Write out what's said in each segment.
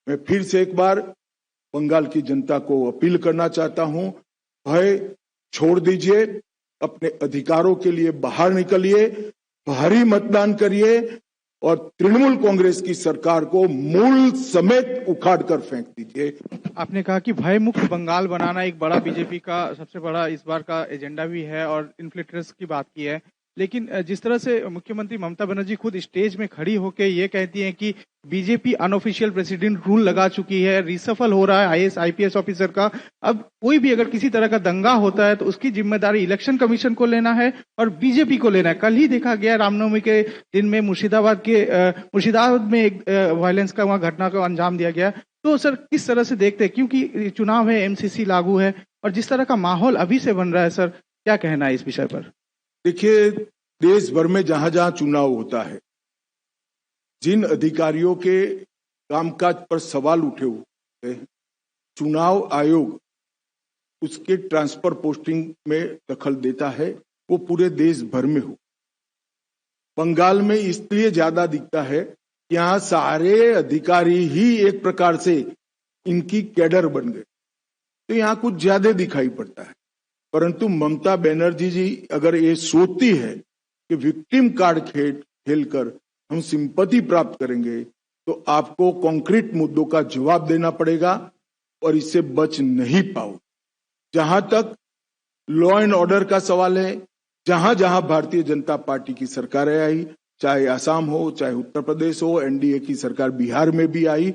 मैं फिर से एक बार बंगाल की जनता को अपील करना चाहता हूं, भय छोड़ दीजिए, अपने अधिकारों के लिए बाहर निकलिए, भारी मतदान करिए और तृणमूल कांग्रेस की सरकार को मूल समेत उखाड़ कर फेंक दीजिए। आपने कहा कि भय मुक्त बंगाल बनाना एक बड़ा बीजेपी का सबसे बड़ा इस बार का एजेंडा भी है और इन्फ्लेटर्स की बात की है, लेकिन जिस तरह से मुख्यमंत्री ममता बनर्जी खुद स्टेज में खड़ी होकर ये कहती हैं कि बीजेपी अनऑफिशियल प्रेसिडेंट रूल लगा चुकी है, रिसफल हो रहा है आईएएस आईपीएस ऑफिसर का, अब कोई भी अगर किसी तरह का दंगा होता है तो उसकी जिम्मेदारी इलेक्शन कमीशन को लेना है और बीजेपी को लेना है। कल ही देखा गया रामनवमी के दिन में मुर्शिदाबाद में एक वायलेंस का वहां घटना को अंजाम दिया गया। तो सर किस तरह से देखते हैं, क्योंकि चुनाव है, एमसीसी लागू है और जिस तरह का माहौल अभी से बन रहा है, सर क्या कहना है इस विषय पर? देखिए, देश भर में जहां जहां चुनाव होता है, जिन अधिकारियों के कामकाज पर सवाल उठे हुए हैं, चुनाव आयोग उसके ट्रांसफर पोस्टिंग में दखल देता है, वो पूरे देश भर में हो। बंगाल में इसलिए ज्यादा दिखता है कि यहाँ सारे अधिकारी ही एक प्रकार से इनकी कैडर बन गए, तो यहाँ कुछ ज्यादा दिखाई पड़ता है। परंतु ममता बनर्जी जी अगर ये सोचती है कि विक्टिम कार्ड खेलकर हम सिंपैथी प्राप्त करेंगे, तो आपको कॉन्क्रीट मुद्दों का जवाब देना पड़ेगा और इससे बच नहीं पाओ। जहां तक लॉ एंड ऑर्डर का सवाल है, जहां जहां भारतीय जनता पार्टी की सरकारें आई, चाहे असम हो, चाहे उत्तर प्रदेश हो, एनडीए की सरकार बिहार में भी आई,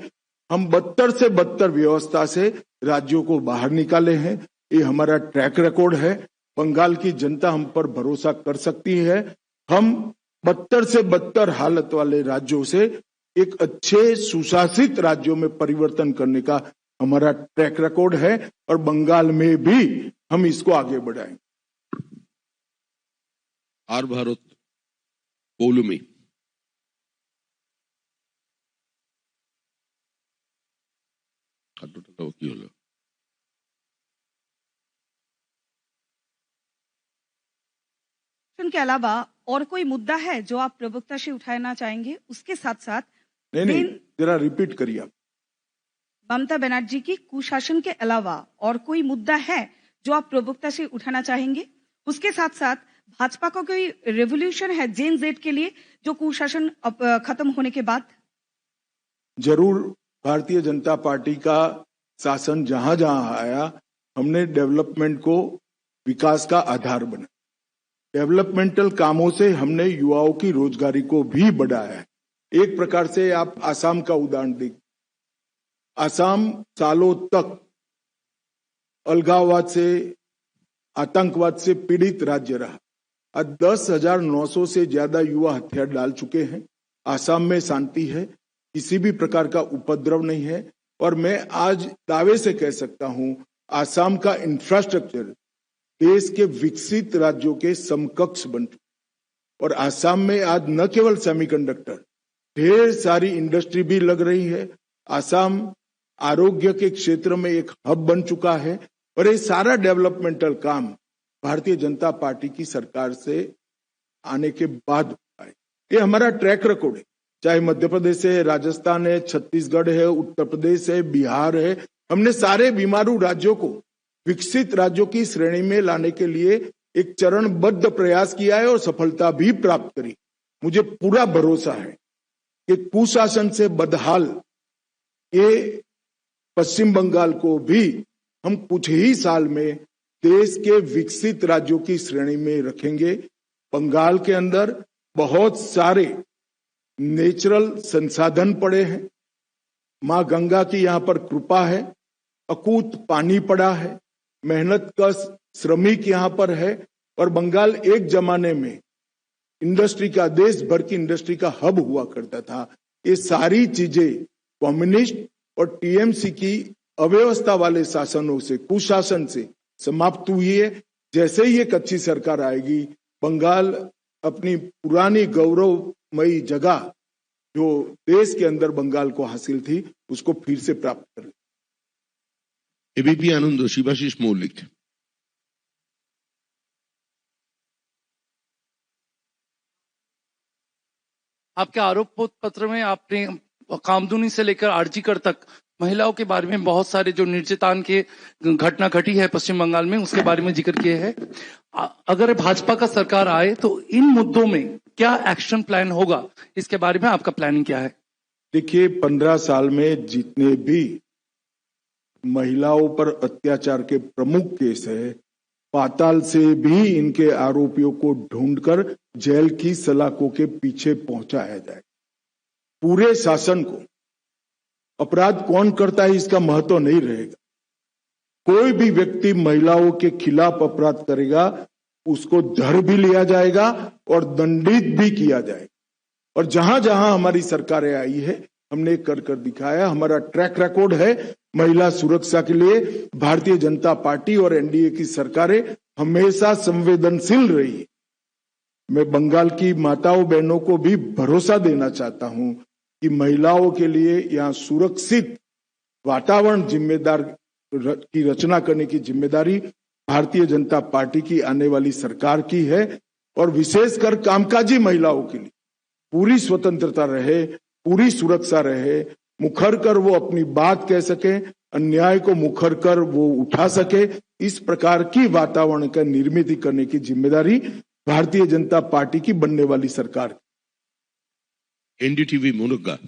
हम बदतर से बदतर व्यवस्था से राज्यों को बाहर निकाले हैं। ये हमारा ट्रैक रिकॉर्ड है। बंगाल की जनता हम पर भरोसा कर सकती है। हम बदतर से बदतर हालत वाले राज्यों से एक अच्छे सुशासित राज्यों में परिवर्तन करने का हमारा ट्रैक रिकॉर्ड है और बंगाल में भी हम इसको आगे बढ़ाएंगे। আর ভারত পৌলুমি খাদ্যটা কি হলো? के अलावा और कोई मुद्दा है जो आप प्रवक्ता से उठाना चाहेंगे? उसके साथ साथ नहीं, जरा रिपीट करिए आप। ममता बनर्जी की कुशासन के अलावा और कोई मुद्दा है जो आप प्रवक्ता से उठाना चाहेंगे? उसके साथ साथ भाजपा का कोई रेवोल्यूशन है जेन जेड के लिए जो कुशासन खत्म होने के बाद? जरूर, भारतीय जनता पार्टी का शासन जहां जहां आया, हमने डेवलपमेंट को विकास का आधार बना। डेवलपमेंटल कामों से हमने युवाओं की रोजगारी को भी बढ़ाया है। एक प्रकार से आप आसाम का उदाहरण देखिए। आसाम सालों तक अलगाववाद से, आतंकवाद से पीड़ित राज्य रहा। आज 10,900 से ज्यादा युवा हथियार डाल चुके हैं। आसाम में शांति है, किसी भी प्रकार का उपद्रव नहीं है और मैं आज दावे से कह सकता हूं, आसाम का इंफ्रास्ट्रक्चर देश के विकसित राज्यों के समकक्ष बन चुका और आसाम में आज न केवल सेमीकंडक्टर, ढेर सारी इंडस्ट्री भी लग रही है। आसाम आरोग्य के क्षेत्र में एक हब बन चुका है और ये सारा डेवलपमेंटल काम भारतीय जनता पार्टी की सरकार से आने के बाद हुआ है। ये हमारा ट्रैक रिकॉर्ड है, चाहे मध्य प्रदेश है, राजस्थान है, छत्तीसगढ़ है, उत्तर प्रदेश है, बिहार है। हमने सारे बीमारू राज्यों को विकसित राज्यों की श्रेणी में लाने के लिए एक चरणबद्ध प्रयास किया है और सफलता भी प्राप्त करी। मुझे पूरा भरोसा है कि कुशासन से बदहाल ये पश्चिम बंगाल को भी हम कुछ ही साल में देश के विकसित राज्यों की श्रेणी में रखेंगे। बंगाल के अंदर बहुत सारे नेचुरल संसाधन पड़े हैं, मां गंगा की यहाँ पर कृपा है, अकूत पानी पड़ा है, मेहनत का श्रमिक यहाँ पर है और बंगाल एक जमाने में इंडस्ट्री का, देश भर की इंडस्ट्री का हब हुआ करता था। ये सारी चीजें कम्युनिस्ट और टीएमसी की अव्यवस्था वाले शासनों से, कुशासन से समाप्त हुई है। जैसे ही एक अच्छी सरकार आएगी, बंगाल अपनी पुरानी गौरवमयी जगह जो देश के अंदर बंगाल को हासिल थी, उसको फिर से प्राप्त कर। एबीपी आनंद, शिवाशीष मौलिक। आपके आरोप पत्र में आपने कामधुनी से लेकर आरजीकर तक महिलाओं के बारे में बहुत सारे जो निर्यातन के घटना घटी है पश्चिम बंगाल में, उसके बारे में जिक्र किए हैं। अगर भाजपा का सरकार आए तो इन मुद्दों में क्या एक्शन प्लान होगा, इसके बारे में आपका प्लानिंग क्या है? देखिए, 15 साल में जितने भी महिलाओं पर अत्याचार के प्रमुख केस है, पाताल से भी इनके आरोपियों को ढूंढकर जेल की सलाखों के पीछे पहुंचाया जाए। पूरे शासन को अपराध कौन करता है इसका महत्व नहीं रहेगा। कोई भी व्यक्ति महिलाओं के खिलाफ अपराध करेगा उसको धर भी लिया जाएगा और दंडित भी किया जाएगा। और जहां जहां हमारी सरकारें आई है हमने कर दिखाया। हमारा ट्रैक रिकॉर्ड है महिला सुरक्षा के लिए। भारतीय जनता पार्टी और एनडीए की सरकारें हमेशा संवेदनशील रही है। मैं बंगाल की माताओं बहनों को भी भरोसा देना चाहता हूं कि महिलाओं के लिए यहाँ सुरक्षित वातावरण की रचना करने की जिम्मेदारी भारतीय जनता पार्टी की आने वाली सरकार की है। और विशेषकर कामकाजी महिलाओं के लिए पूरी स्वतंत्रता रहे, पूरी सुरक्षा रहे, मुखर कर वो अपनी बात कह सके, अन्याय को मुखर कर वो उठा सके, इस प्रकार की वातावरण का निर्मित करने की जिम्मेदारी भारतीय जनता पार्टी की बनने वाली सरकार। एनडीटीवी मुनुगा।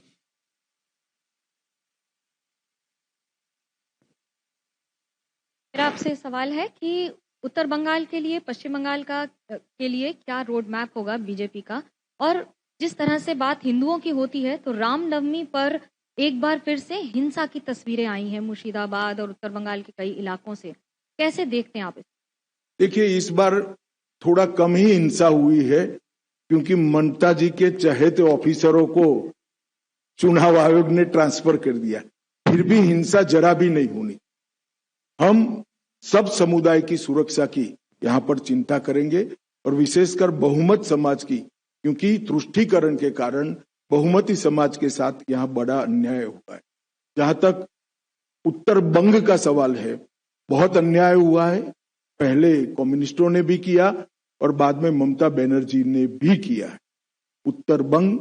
मेरा आपसे सवाल है कि उत्तर बंगाल के लिए, पश्चिम बंगाल के लिए क्या रोड मैप होगा बीजेपी का? और जिस तरह से बात हिंदुओं की होती है तो रामनवमी पर एक बार फिर से हिंसा की तस्वीरें आई हैं मुर्शिदाबाद और उत्तर बंगाल के कई इलाकों से, कैसे देखते हैं आप इसे? देखिए, इस बार थोड़ा कम ही हिंसा हुई है क्योंकि ममता जी के चहेते ऑफिसरों को चुनाव आयोग ने ट्रांसफर कर दिया। फिर भी हिंसा जरा भी नहीं होनी। हम सब समुदाय की सुरक्षा की यहाँ पर चिंता करेंगे और विशेषकर बहुमत समाज की, क्योंकि तुष्टीकरण के कारण बहुमती समाज के साथ यहाँ बड़ा अन्याय हुआ है। जहां तक उत्तर बंग का सवाल है, बहुत अन्याय हुआ है। पहले कम्युनिस्टों ने भी किया और बाद में ममता बनर्जी ने भी किया है। उत्तर बंग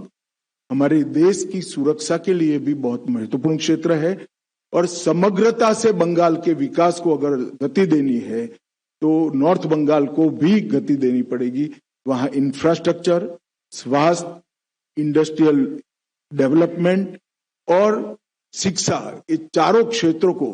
हमारे देश की सुरक्षा के लिए भी बहुत महत्वपूर्ण क्षेत्र है और समग्रता से बंगाल के विकास को अगर गति देनी है तो नॉर्थ बंगाल को भी गति देनी पड़ेगी। वहां इंफ्रास्ट्रक्चर, स्वास्थ्य, इंडस्ट्रियल डेवलपमेंट और शिक्षा, ये चारों क्षेत्रों को,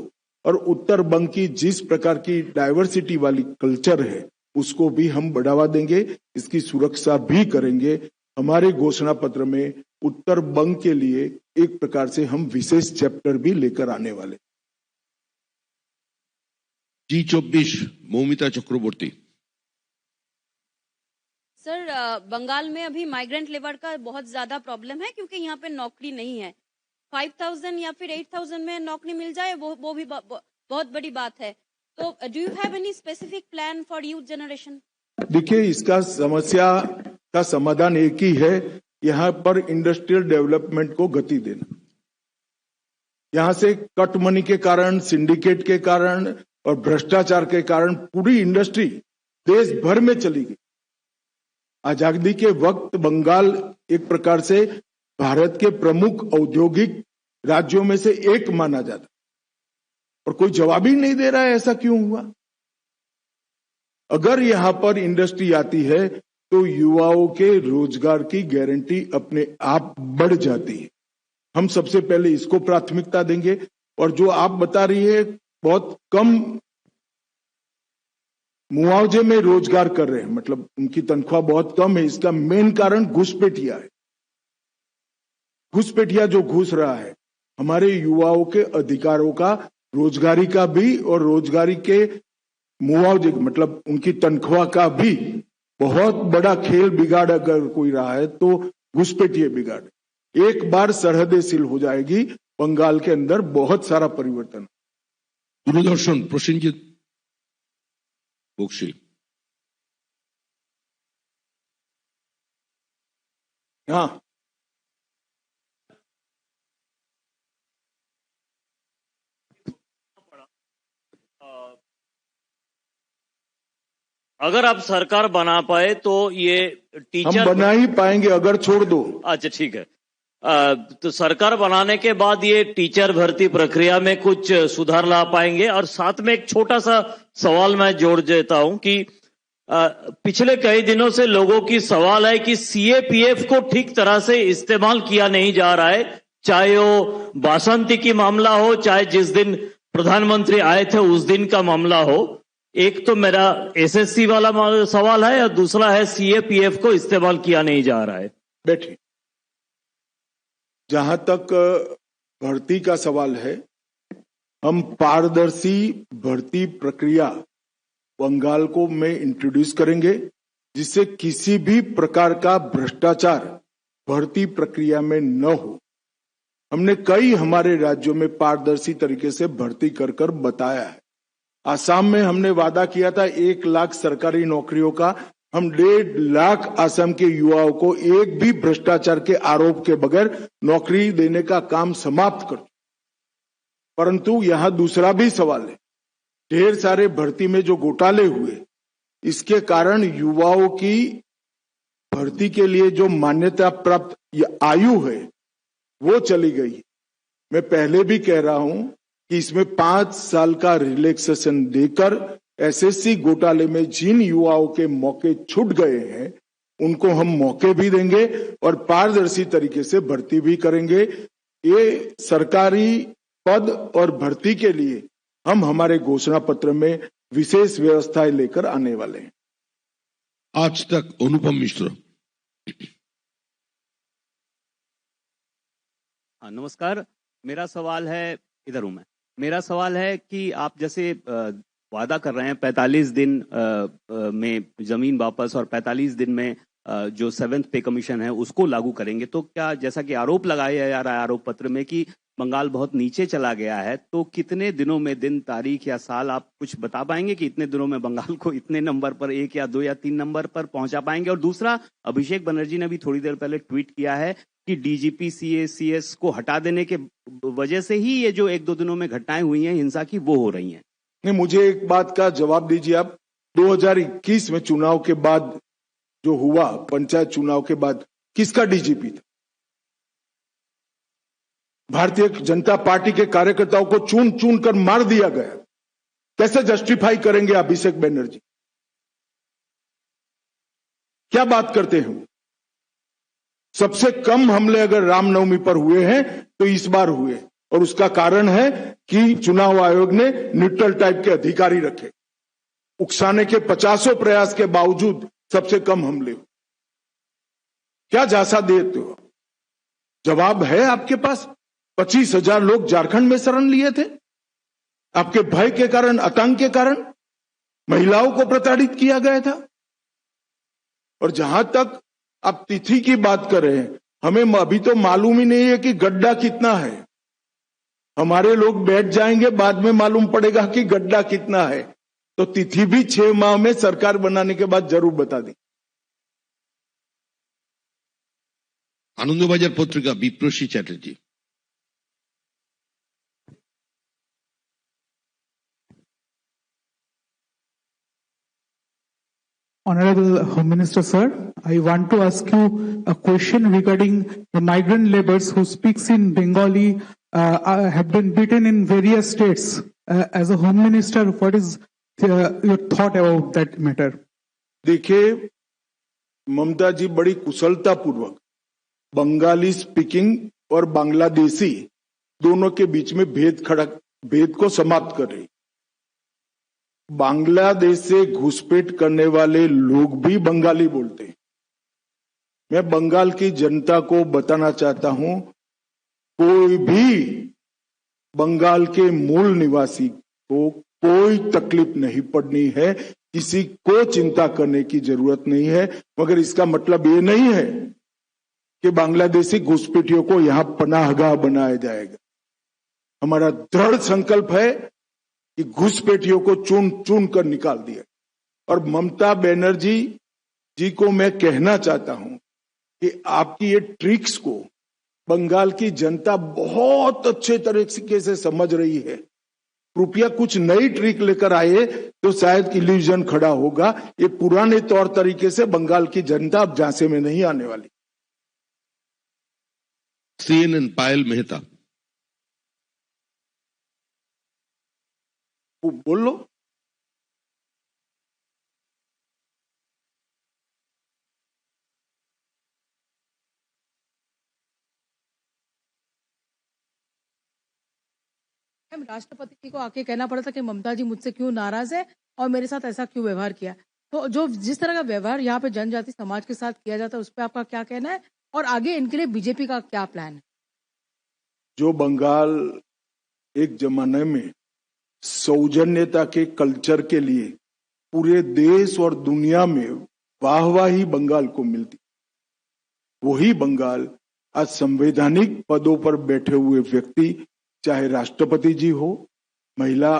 और उत्तर बंग की जिस प्रकार की डाइवर्सिटी वाली कल्चर है उसको भी हम बढ़ावा देंगे, इसकी सुरक्षा भी करेंगे। हमारे घोषणा पत्र में उत्तर बंग के लिए एक प्रकार से हम विशेष चैप्टर भी लेकर आने वाले। G24 मौमिता चक्रवर्ती। सर, बंगाल में अभी माइग्रेंट लेबर का बहुत ज्यादा प्रॉब्लम है क्योंकि यहाँ पे नौकरी नहीं है। 5,000 या फिर 8,000 में नौकरी मिल जाए वो भी बहुत बड़ी बात है। तो do you have any specific plan for youth generation? देखिए, इसका समस्या का समाधान एक ही है, यहाँ पर इंडस्ट्रियल डेवलपमेंट को गति देना। यहाँ से कट मनी के कारण, सिंडिकेट के कारण और भ्रष्टाचार के कारण पूरी इंडस्ट्री देश भर में चली गई। आजादी के वक्त बंगाल एक प्रकार से भारत के प्रमुख औद्योगिक राज्यों में से एक माना जाता और कोई जवाब ही नहीं दे रहा है ऐसा क्यों हुआ। अगर यहां पर इंडस्ट्री आती है तो युवाओं के रोजगार की गारंटी अपने आप बढ़ जाती है। हम सबसे पहले इसको प्राथमिकता देंगे। और जो आप बता रही है बहुत कम मुआवजे में रोजगार कर रहे हैं, मतलब उनकी तनख्वाह बहुत कम है, इसका मेन कारण घुसपैठिया है। घुसपैठिया जो घुस रहा है हमारे युवाओं के अधिकारों का, रोजगारी का भी और रोजगारी के मुआवजे मतलब उनकी तनख्वाह का भी बहुत बड़ा खेल बिगाड़ अगर कोई रहा है तो घुसपैठिए बिगाड़। एक बार सरहदें सील हो जाएगी, बंगाल के अंदर बहुत सारा परिवर्तन। दूरदर्शन प्रसेनजीत बख्शी। हाँ, अगर आप सरकार बना पाए तो ये टीचर हम बना ही पाएंगे अगर छोड़ दो। अच्छा ठीक है। तो सरकार बनाने के बाद ये टीचर भर्ती प्रक्रिया में कुछ सुधार ला पाएंगे? और साथ में एक छोटा सा सवाल मैं जोड़ देता हूं कि पिछले कई दिनों से लोगों की सवाल है कि सीएपीएफ को ठीक तरह से इस्तेमाल किया नहीं जा रहा है, चाहे वो बासंती की मामला हो, चाहे जिस दिन प्रधानमंत्री आए थे उस दिन का मामला हो। एक तो मेरा एसएससी वाला सवाल है और दूसरा है सीएपीएफ को इस्तेमाल किया नहीं जा रहा है। बैठिए। जहां तक भर्ती का सवाल है, हम पारदर्शी भर्ती प्रक्रिया बंगाल को में इंट्रोड्यूस करेंगे, जिससे किसी भी प्रकार का भ्रष्टाचार भर्ती प्रक्रिया में न हो। हमने कई हमारे राज्यों में पारदर्शी तरीके से भर्ती कर कर बताया है। आसाम में हमने वादा किया था 1 लाख सरकारी नौकरियों का, हम 1.5 लाख आसाम के युवाओं को एक भी भ्रष्टाचार के आरोप के बगैर नौकरी देने का काम समाप्त कर। परंतु यहां दूसरा भी सवाल है, ढेर सारे भर्ती में जो घोटाले हुए, इसके कारण युवाओं की भर्ती के लिए जो मान्यता प्राप्त आयु है वो चली गई। मैं पहले भी कह रहा हूं कि इसमें 5 साल का रिलैक्सेशन देकर एसएससी घोटाले में जिन युवाओं के मौके छूट गए हैं उनको हम मौके भी देंगे और पारदर्शी तरीके से भर्ती भी करेंगे। ये सरकारी पद और भर्ती के लिए हम हमारे घोषणा पत्र में विशेष व्यवस्थाएं लेकर आने वाले हैं। आज तक अनुपम मिश्र। नमस्कार, मेरा सवाल है, इधर हूं मैं। मेरा सवाल है कि आप जैसे वादा कर रहे हैं 45 दिन में जमीन वापस और 45 दिन में जो 7th पे कमीशन है उसको लागू करेंगे, तो क्या जैसा कि आरोप लगाया जा रहा है आरोप पत्र में कि बंगाल बहुत नीचे चला गया है, तो कितने दिनों में, दिन, तारीख या साल आप कुछ बता पाएंगे कि इतने दिनों में बंगाल को इतने नंबर पर, 1 या 2 या 3 नंबर पर पहुंचा पाएंगे? और दूसरा, अभिषेक बनर्जी ने भी थोड़ी देर पहले ट्वीट किया है कि डीजीपी सीएस को हटा देने के वजह से ही ये जो 1-2 दिनों में घटनाएं हुई हैं हिंसा की, वो हो रही हैं। नहीं, मुझे एक बात का जवाब दीजिए आप। 2021 में चुनाव के बाद जो हुआ, पंचायत चुनाव के बाद, किसका डीजीपी था? भारतीय जनता पार्टी के कार्यकर्ताओं को चुन चुन कर मार दिया गया। कैसे जस्टिफाई करेंगे अभिषेक बनर्जी? क्या बात करते हैं? सबसे कम हमले अगर रामनवमी पर हुए हैं तो इस बार हुए, और उसका कारण है कि चुनाव आयोग ने न्यूट्रल टाइप के अधिकारी रखे। उकसाने के 50 प्रयास के बावजूद सबसे कम हमले हुए। क्या झांसा देते हो? जवाब है आपके पास? 25,000 लोग झारखंड में शरण लिए थे आपके भय के कारण, आतंक के कारण। महिलाओं को प्रताड़ित किया गया था। और जहां तक आप तिथि की बात कर रहे हैं, हमें अभी तो मालूम ही नहीं है कि गड्ढा कितना है। हमारे लोग बैठ जाएंगे, बाद में मालूम पड़ेगा कि गड्ढा कितना है। तो तिथि भी 6 माह में सरकार बनाने के बाद जरूर बता दें। आनंदबाजार पत्रिका विप्रशी Chatterjee. Honorable Home Minister, sir, I want to ask you a question regarding the migrant laborers who speaks in Bengali have been beaten in various states. As a Home Minister, what is your thought about that matter? देखिए, ममता जी बड़ी कुशलता पूर्वक Bengali speaking और बांग्लादेशी दोनों के बीच में भेद को समाप्त कर रही। बांग्लादेश से घुसपैठ करने वाले लोग भी बंगाली बोलते हैं। मैं बंगाल की जनता को बताना चाहता हूं, कोई भी बंगाल के मूल निवासी को कोई तकलीफ नहीं पड़नी है, किसी को चिंता करने की जरूरत नहीं है। मगर इसका मतलब ये नहीं है कि बांग्लादेशी घुसपैठियों को यहां पनाहगाह बनाया जाएगा। हमारा दृढ़ संकल्प है कि घुसपैठियों को चुन चुन कर निकाल दिया। और ममता बनर्जी जी को मैं कहना चाहता हूं कि आपकी ये ट्रिक्स को बंगाल की जनता बहुत अच्छे तरीके से समझ रही है। कृपया कुछ नई ट्रिक लेकर आए तो शायद इल्यूजन खड़ा होगा। ये पुराने तौर तरीके से बंगाल की जनता अब झांसे में नहीं आने वाली। CNN पायल मेहता। बोल लो। राष्ट्रपति जी को आके कहना पड़ा था कि ममता जी मुझसे क्यों नाराज है और मेरे साथ ऐसा क्यों व्यवहार किया। तो जो जिस तरह का व्यवहार यहाँ पे जनजाति समाज के साथ किया जाता है उस पर आपका क्या कहना है और आगे इनके लिए बीजेपी का क्या प्लान है? जो बंगाल एक जमाने में सौजन्यता के कल्चर के लिए पूरे देश और दुनिया में वाहवाही बंगाल को मिलती, वही बंगाल आज संवैधानिक पदों पर बैठे हुए व्यक्ति, चाहे राष्ट्रपति जी हो, महिला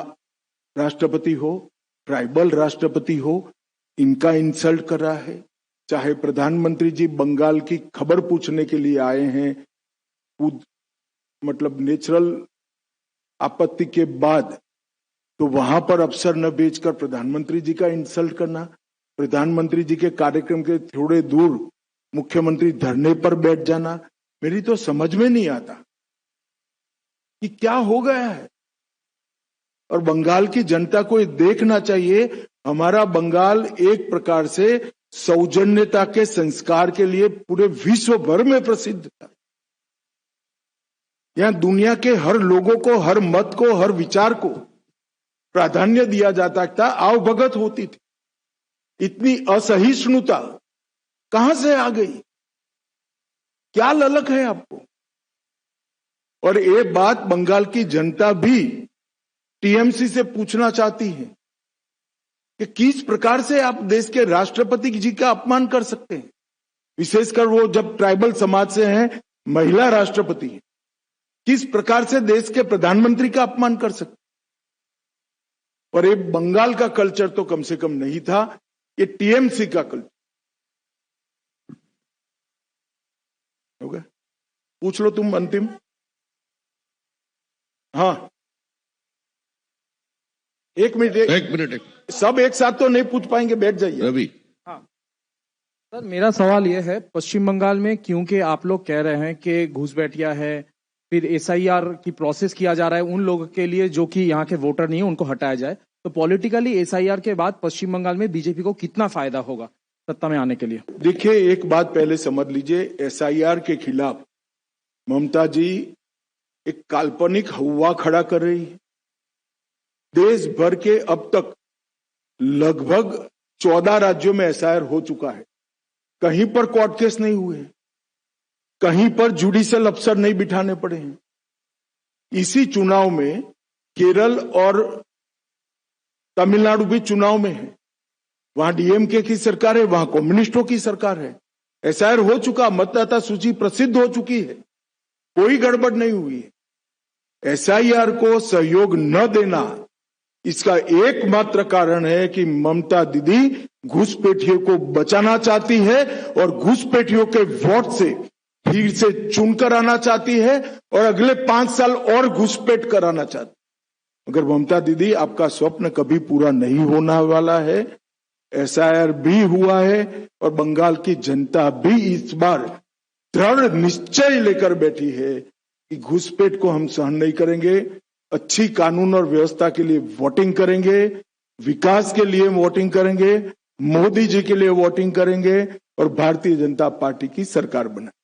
राष्ट्रपति हो, ट्राइबल राष्ट्रपति हो, इनका इंसल्ट कर रहा है। चाहे प्रधानमंत्री जी बंगाल की खबर पूछने के लिए आए हैं, मतलब नेचुरल आपत्ति के बाद, तो वहां पर अफसर न भेजकर प्रधानमंत्री जी का इंसल्ट करना, प्रधानमंत्री जी के कार्यक्रम के थोड़े दूर मुख्यमंत्री धरने पर बैठ जाना, मेरी तो समझ में नहीं आता कि क्या हो गया है। और बंगाल की जनता को देखना चाहिए, हमारा बंगाल एक प्रकार से सौजन्यता के संस्कार के लिए पूरे विश्व भर में प्रसिद्ध था। यहां दुनिया के हर लोगों को, हर मत को, हर विचार को प्राधान्य दिया जाता था, आवभगत होती थी। इतनी असहिष्णुता कहां से आ गई? क्या ललक है आपको? और ये बात बंगाल की जनता भी टीएमसी से पूछना चाहती है कि किस प्रकार से आप देश के राष्ट्रपति जी का अपमान कर सकते हैं, विशेषकर वो जब ट्राइबल समाज से हैं, महिला राष्ट्रपति है। किस प्रकार से देश के प्रधानमंत्री का अपमान कर सकते? और ये बंगाल का कल्चर तो कम से कम नहीं था, ये टीएमसी का कल्चर हो गया। पूछ लो तुम अंतिम। हाँ, एक मिनट। सब एक साथ तो नहीं पूछ पाएंगे, बैठ जाइए। रवि। हाँ सर, मेरा सवाल यह है, पश्चिम बंगाल में क्योंकि आप लोग कह रहे हैं कि घुसपैठिया है, फिर एसआईआर की प्रोसेस किया जा रहा है उन लोगों के लिए जो कि यहाँ के वोटर नहीं है, उनको हटाया जाए, तो पॉलिटिकली एसआईआर के बाद पश्चिम बंगाल में बीजेपी को कितना फायदा होगा सत्ता में आने के लिए? देखिए, एक बात पहले समझ लीजिए, एसआईआर के खिलाफ ममता जी एक काल्पनिक हवा खड़ा कर रही है। देश भर के अब तक लगभग 14 राज्यों में एसआईआर हो चुका है। कहीं पर कोर्ट केस नहीं हुए, कहीं पर जुडिशियल अफसर नहीं बिठाने पड़े हैं। इसी चुनाव में केरल और तमिलनाडु भी चुनाव में है, वहां डीएमके की सरकार है, वहां कम्युनिस्टों की सरकार है। एसआईआर हो चुका, मतदाता सूची प्रसिद्ध हो चुकी है, कोई गड़बड़ नहीं हुई है। एसआईआर को सहयोग न देना इसका एकमात्र कारण है कि ममता दीदी घुसपैठियों को बचाना चाहती है और घुसपैठियों के वोट से फिर से चुनकर आना चाहती है और अगले 5 साल और घुसपैठ कराना चाहती है। अगर ममता दीदी, आपका स्वप्न कभी पूरा नहीं होने वाला है। एसआईआर भी हुआ है और बंगाल की जनता भी इस बार दृढ़ निश्चय लेकर बैठी है कि घुसपैठ को हम सहन नहीं करेंगे। अच्छी कानून और व्यवस्था के लिए वोटिंग करेंगे, विकास के लिए वोटिंग करेंगे, मोदी जी के लिए वोटिंग करेंगे और भारतीय जनता पार्टी की सरकार बनाएंगे।